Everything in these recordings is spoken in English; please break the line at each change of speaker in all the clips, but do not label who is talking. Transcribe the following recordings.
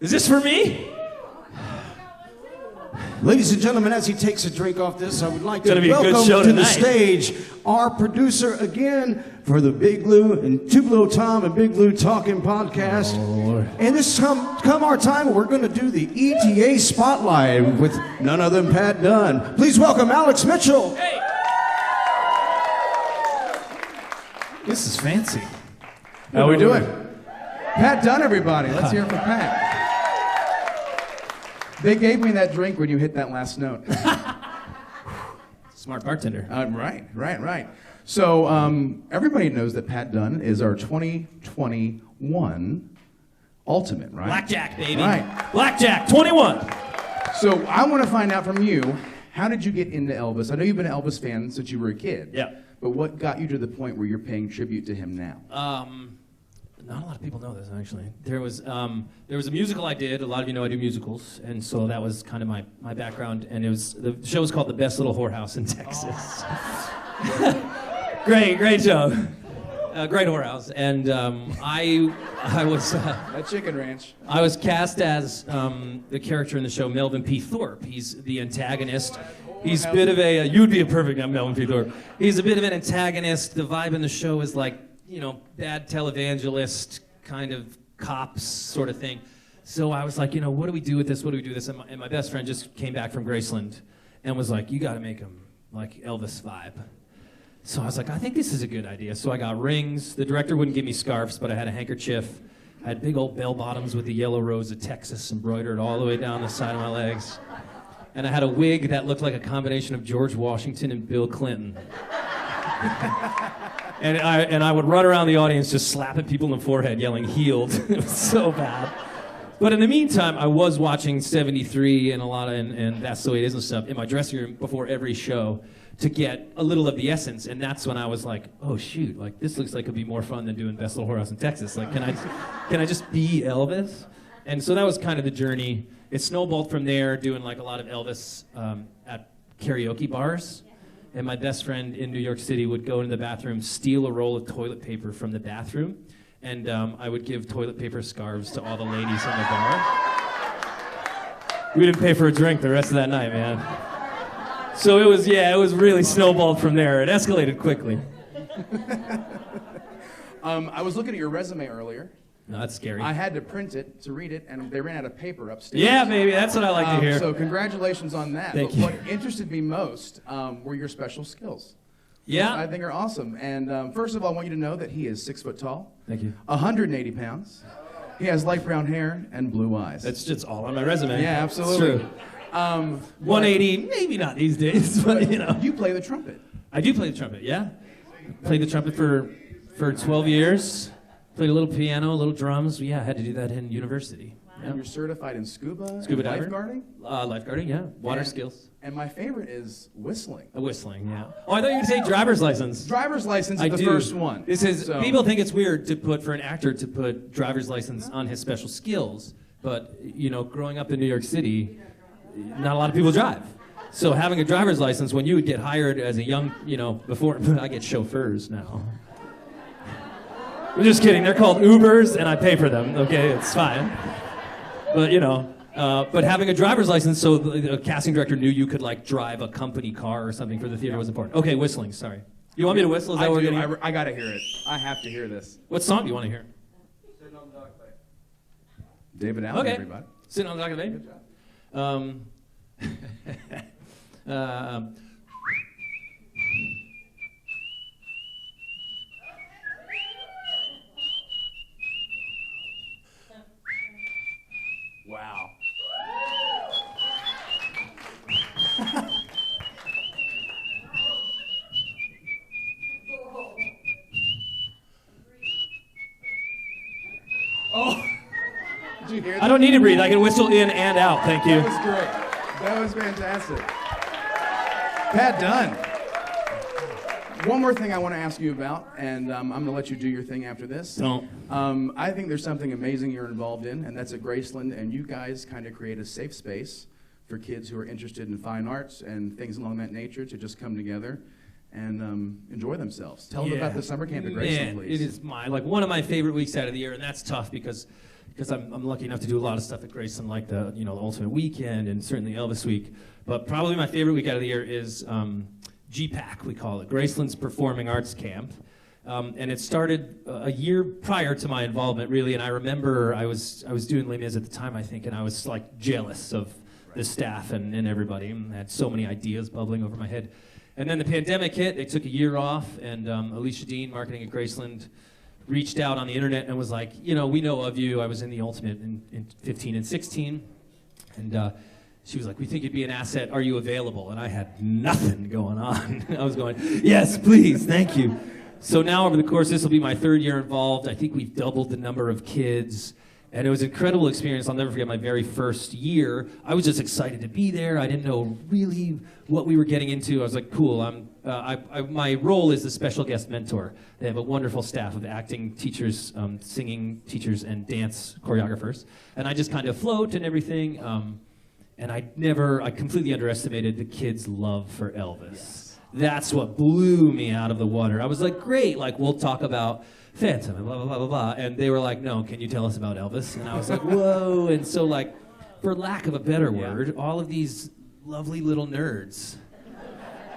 Is this for me?
Ladies and gentlemen, as he takes a drink off this, I would like to
welcome
to the stage our producer again for the Big Lou and Two Below Tom and Big Lou Talking podcast.
Oh,
and this come our time, we're going to do the ETA Spotlight with none other than Pat Dunn. Please welcome Alex Mitchell.
Hey. This is fancy.
How we doing? Pat Dunn, everybody. Let's hear it for Pat. They gave me that drink when you hit that last note.
Smart bartender.
Right. So everybody knows that Pat Dunn is our 2021 Ultimate, right?
Blackjack, baby.
Right.
Blackjack, 21.
So I want to find out from you, how did you get into Elvis? I know you've been an Elvis fan since you were a kid.
Yeah.
But what got you to the point where you're paying tribute to him now?
Not a lot of people know this, actually. There was a musical I did. A lot of you know I do musicals, and so that was kind of my background. And the show was called The Best Little Whorehouse in Texas. Great show. Great whorehouse. And I was...
That chicken ranch.
I was cast as the character in the show, Melvin P. Thorpe. He's the antagonist. He's a bit of a... you'd be a perfect Melvin P. Thorpe. He's a bit of an antagonist. The vibe in the show is like, bad televangelist, kind of cops sort of thing. So I was like, what do we do with this? What do we do with this? And my best friend just came back from Graceland and was like, you got to make him like Elvis vibe. So I was like, I think this is a good idea. So I got rings. The director wouldn't give me scarves, but I had a handkerchief. I had big old bell bottoms with the yellow rose of Texas embroidered all the way down the side of my legs. And I had a wig that looked like a combination of George Washington and Bill Clinton. And I would run around the audience just slapping people in the forehead, yelling, healed. It was so bad. But in the meantime, I was watching 73 and and That's the Way It Is and stuff in my dressing room before every show to get a little of the essence. And that's when I was like, oh shoot, like this looks like it'd be more fun than doing Best Little Whorehouse in Texas. Like, can I just be Elvis? And so that was kind of the journey. It snowballed from there, doing like a lot of Elvis at karaoke bars. And my best friend in New York City would go into the bathroom, steal a roll of toilet paper from the bathroom, and I would give toilet paper scarves to all the ladies in the bar. We didn't pay for a drink the rest of that night, man. So it was really snowballed from there. It escalated quickly.
I was looking at your resume earlier.
No, that's scary.
I had to print it to read it, and they ran out of paper upstairs.
Yeah, baby, that's what I like to hear.
So congratulations on that.
Thank you.
What interested me most were your special skills.
Yeah.
I think are awesome. And first of all, I want you to know that he is 6 foot tall.
Thank you.
180 pounds. He has light brown hair and blue eyes.
That's just all on my resume.
Yeah, absolutely.
It's true. 180, maybe not these days, but
You play the trumpet.
I do play the trumpet, yeah. Played the trumpet for 12 years. Played a little piano, a little drums. Yeah, I had to do that in university. Yeah.
And you're certified in scuba
diver.
lifeguarding?
Lifeguarding, yeah. Water skills.
And my favorite is whistling.
Whistling, yeah. Oh, I thought you were going to say driver's license.
Driver's license is the first one.
People think it's weird for an actor to put driver's license on his special skills, but growing up in New York City, not a lot of people drive. So having a driver's license, when you would get hired as a young, before I get chauffeurs now. I'm just kidding. They're called Ubers, and I pay for them. Okay, it's fine. But but having a driver's license, so the casting director knew you could like drive a company car or something for the theater was important. Okay, whistling. Sorry. You want me to whistle? Is that what we're gonna hear?
I gotta hear it. I have to hear this.
What song do you want to hear?
Sitting on the Dock of the Bay. David Allen,
okay.
Everybody.
Sitting on the Dock of the Bay.
Good job. Wow. Oh, did you hear that?
I don't need to breathe. I can whistle in and out. Thank you.
That was great. That was fantastic. Pat Dunn. One more thing I want to ask you about, and I'm going to let you do your thing after this.
Don't.
I think there's something amazing you're involved in, and that's at Graceland, and you guys kind of create a safe space for kids who are interested in fine arts and things along that nature to just come together and enjoy themselves. Tell them about the summer camp at Graceland, please.
It is one of my favorite weeks out of the year, and that's tough because because I'm lucky enough to do a lot of stuff at Graceland, like the the Ultimate Weekend and certainly Elvis Week. But probably my favorite week out of the year is GPAC, we call it, Graceland's Performing Arts Camp. And it started a year prior to my involvement, really. And I remember I was doing Les Mis at the time, I think, and I was like jealous of the staff and everybody. And I had so many ideas bubbling over my head. And then the pandemic hit. They took a year off, and Alicia Dean, marketing at Graceland, reached out on the internet and was like, we know of you. I was in the Ultimate in 15 and 16. And she was like, we think you'd be an asset. Are you available? And I had nothing going on. I was going, yes, please, thank you. So now over the course, this will be my 3rd year involved. I think we've doubled the number of kids. And it was an incredible experience. I'll never forget my very first year. I was just excited to be there. I didn't know really what we were getting into. I was like, cool. My role is the special guest mentor. They have a wonderful staff of acting teachers, singing teachers, and dance choreographers. And I just kind of float and everything. And I completely underestimated the kids' love for Elvis. Yes. That's what blew me out of the water. I was like, great, we'll talk about Phantom and blah, blah, blah, blah, blah. And they were like, no, can you tell us about Elvis? And I was like, whoa. And so, for lack of a better word, all of these lovely little nerds,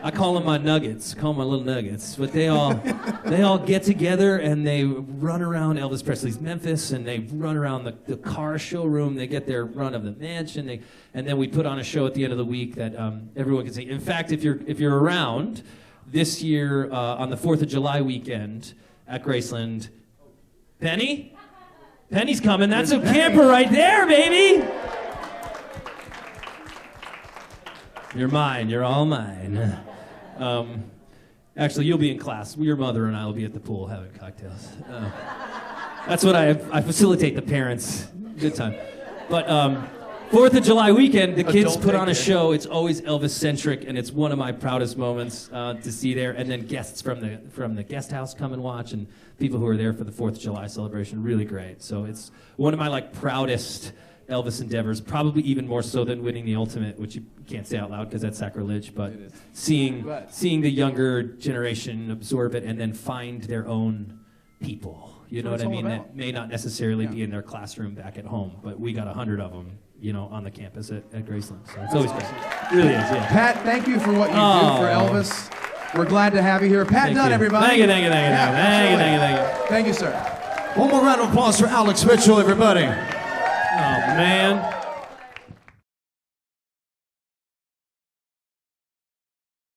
I call them my nuggets, call them my little nuggets, but they all get together and they run around Elvis Presley's Memphis, and they run around the car showroom. They get their run of the mansion, and then we put on a show at the end of the week that everyone can see. In fact, if you're around this year on the 4th of July weekend at Graceland, Penny's coming. That's a camper right there, baby. You're mine. You're all mine. Actually, you'll be in class. Your mother and I will be at the pool having cocktails. That's what I facilitate the parents. Good time. But 4th of July weekend, the kids put on a show. It's always Elvis-centric, and it's one of my proudest moments to see there. And then guests from the guest house come and watch, and people who are there for the 4th of July celebration. Really great. So it's one of my proudest Elvis endeavors, probably even more so than winning the Ultimate, which you can't say out loud because that's sacrilege, but seeing the younger generation absorb it and then find their own people, you know what I mean, that may not necessarily be in their classroom back at home, but we got 100 of them, on the campus at Graceland, so it's always great. It really is, yeah.
Pat, thank you for what you do for Elvis. We're glad to have you here. Pat Dunn, everybody.
Thank you, sir.
One more round of applause for Alex Mitchell, everybody.
Oh, man.